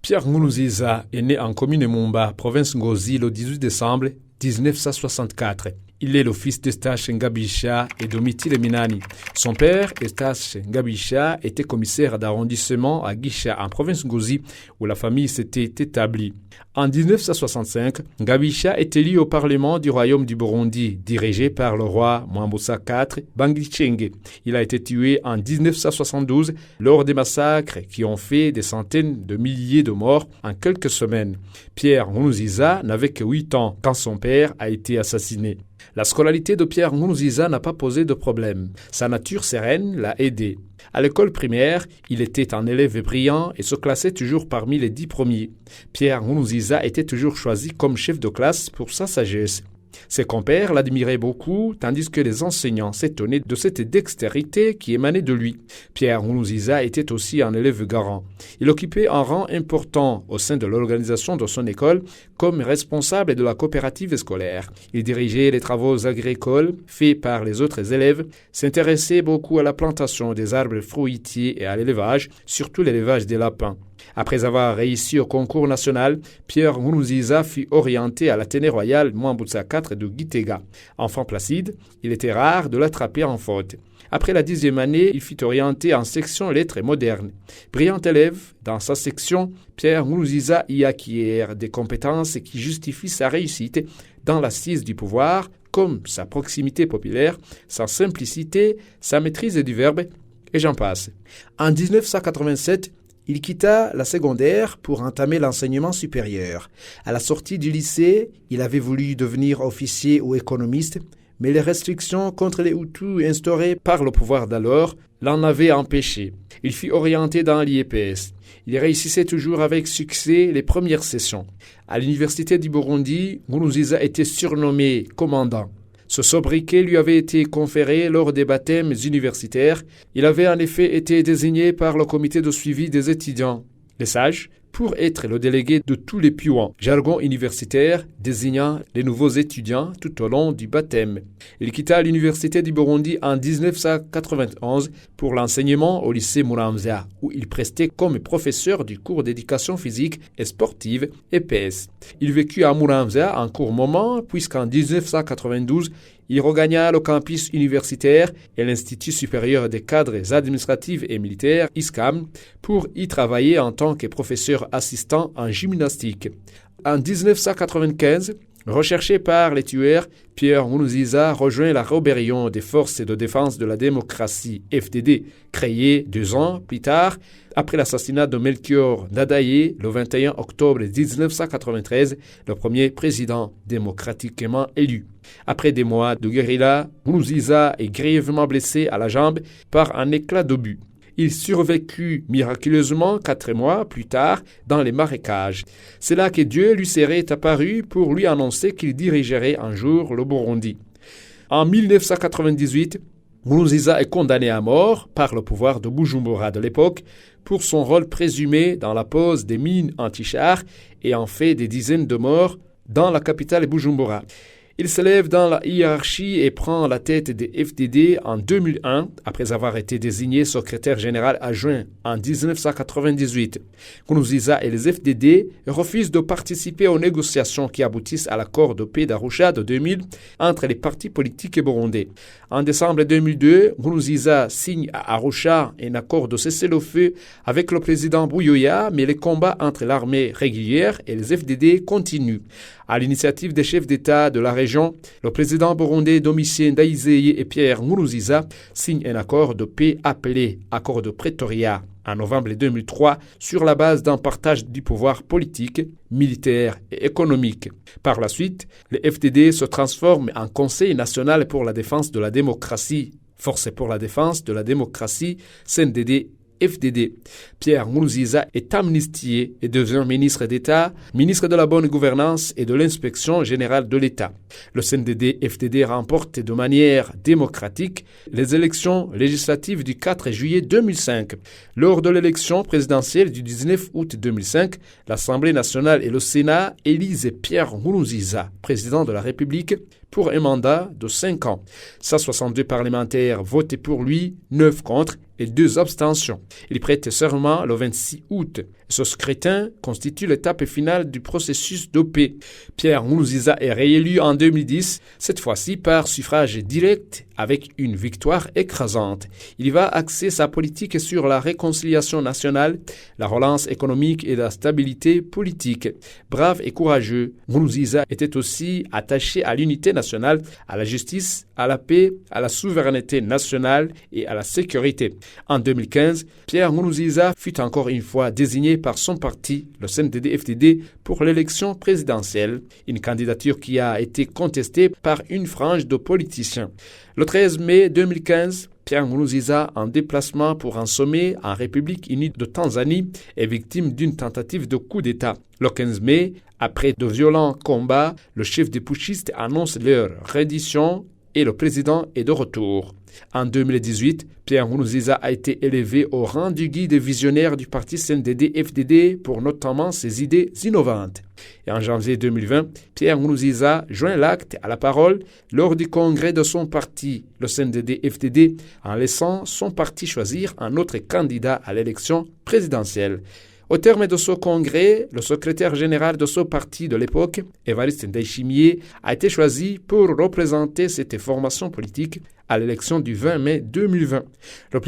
Pierre Nkurunziza est né en commune Mumba, province Ngozi, le 18 décembre 1964. Il est le fils d'Eustache Ngabisha et Domitille Minani. Son père, Eustache Ngabisha, était commissaire d'arrondissement à Gisha, en province Ngozi, où la famille s'était établie. En 1965, Ngabisha est élu au Parlement du Royaume du Burundi, dirigé par le roi Mwambutsa IV Bangichenge. Il a été tué en 1972 lors des massacres qui ont fait des centaines de milliers de morts en quelques semaines. Pierre Nkurunziza n'avait que 8 ans quand son père a été assassiné. La scolarité de Pierre Nkurunziza n'a pas posé de problème. Sa nature sereine l'a aidé. À l'école primaire, il était un élève brillant et se classait toujours parmi les 10 premiers. Pierre Nkurunziza était toujours choisi comme chef de classe pour sa sagesse. Ses compères l'admiraient beaucoup, tandis que les enseignants s'étonnaient de cette dextérité qui émanait de lui. Pierre Nkurunziza était aussi un élève garant. Il occupait un rang important au sein de l'organisation de son école comme responsable de la coopérative scolaire. Il dirigeait les travaux agricoles faits par les autres élèves, s'intéressait beaucoup à la plantation des arbres fruitiers et à l'élevage, surtout l'élevage des lapins. Après avoir réussi au concours national, Pierre Nkurunziza fut orienté à l'Athénée royal Mwambutsa IV de Gitega. Enfant placide, il était rare de l'attraper en faute. Après la 10e année, il fut orienté en section lettres modernes. Brillant élève, dans sa section, Pierre Nkurunziza y acquiert des compétences qui justifient sa réussite dans l'assise du pouvoir, comme sa proximité populaire, sa simplicité, sa maîtrise du verbe, et j'en passe. En 1987, il quitta la secondaire pour entamer l'enseignement supérieur. À la sortie du lycée, il avait voulu devenir officier ou économiste, mais les restrictions contre les Hutus instaurées par le pouvoir d'alors l'en avaient empêché. Il fut orienté dans l'IEPS. Il réussissait toujours avec succès les premières sessions. À l'université du Burundi, Nkurunziza était surnommé commandant. Ce sobriquet lui avait été conféré lors des baptêmes universitaires. Il avait en effet été désigné par le comité de suivi des étudiants, les sages, pour être le délégué de tous les puants, jargon universitaire désignant les nouveaux étudiants tout au long du baptême. Il quitta l'université du Burundi en 1991 pour l'enseignement au lycée Muramvya, où il prestait comme professeur du cours d'éducation physique et sportive EPS. Il vécut à Muramvya un court moment, puisqu'en 1992, il regagna le campus universitaire et l'Institut supérieur des cadres administratifs et militaires, ISCAM, pour y travailler en tant que professeur assistant en gymnastique. En 1995, recherché par les tueurs, Pierre Nkurunziza rejoint la rébellion des forces de défense de la démocratie, FDD, créée 2 ans plus tard, après l'assassinat de Melchior Ndadaye le 21 octobre 1993, le premier président démocratiquement élu. Après des mois de guérilla, Nkurunziza est grièvement blessé à la jambe par un éclat d'obus. Il survécut miraculeusement 4 mois plus tard dans les marécages. C'est là que Dieu lui serait apparu pour lui annoncer qu'il dirigerait un jour le Burundi. En 1998, Nkurunziza est condamné à mort par le pouvoir de Bujumbura de l'époque pour son rôle présumé dans la pose des mines anti-chars et en fait des dizaines de morts dans la capitale Bujumbura. Il s'élève dans la hiérarchie et prend la tête des FDD en 2001, après avoir été désigné secrétaire général adjoint en 1998. Nkurunziza et les FDD refusent de participer aux négociations qui aboutissent à l'accord de paix d'Arusha de 2000 entre les partis politiques burundais. En décembre 2002, Nkurunziza signe à Arusha un accord de cessez-le-feu avec le président Buyoya, mais les combats entre l'armée régulière et les FDD continuent. À l'initiative des chefs d'État de la région, le président burundais Domitille Ndayizeye et Pierre Nkurunziza signent un accord de paix appelé accord de Pretoria en novembre 2003 sur la base d'un partage du pouvoir politique, militaire et économique. Par la suite, le FDD se transforme en Conseil national pour la défense de la démocratie, Force pour la défense de la démocratie, CNDD FDD. Pierre Nkurunziza est amnistié et devient ministre d'État, ministre de la bonne gouvernance et de l'inspection générale de l'État. Le CNDD-FDD remporte de manière démocratique les élections législatives du 4 juillet 2005. Lors de l'élection présidentielle du 19 août 2005, l'Assemblée nationale et le Sénat élisent Pierre Nkurunziza, président de la République, pour un mandat de 5 ans. 162 parlementaires votaient pour lui, 9 contre et 2 abstentions. Il prête serment le 26 août. Ce scrutin constitue l'étape finale du processus de paix. Pierre Nkurunziza est réélu en 2010, cette fois-ci par suffrage direct avec une victoire écrasante. Il va axer sa politique sur la réconciliation nationale, la relance économique et la stabilité politique. Brave et courageux, Nkurunziza était aussi attaché à l'unité nationale, à la justice, à la paix, à la souveraineté nationale et à la sécurité. En 2015, Pierre Nkurunziza fut encore une fois désigné par son parti, le CNDD-FDD, pour l'élection présidentielle, une candidature qui a été contestée par une frange de politiciens. Le 13 mai 2015, Pierre Nkurunziza, en déplacement pour un sommet en République unie de Tanzanie, est victime d'une tentative de coup d'État. Le 15 mai, après de violents combats, le chef des putschistes annonce leur reddition et le président est de retour. En 2018, Pierre Nkurunziza a été élevé au rang du guide visionnaire du parti CNDD-FDD pour notamment ses idées innovantes. Et en janvier 2020, Pierre Nkurunziza joint l'acte à la parole lors du congrès de son parti, le CNDD-FDD, en laissant son parti choisir un autre candidat à l'élection présidentielle. Au terme de ce congrès, le secrétaire général de ce parti de l'époque, Évariste Ndayishimiye, a été choisi pour représenter cette formation politique à l'élection du 20 mai 2020.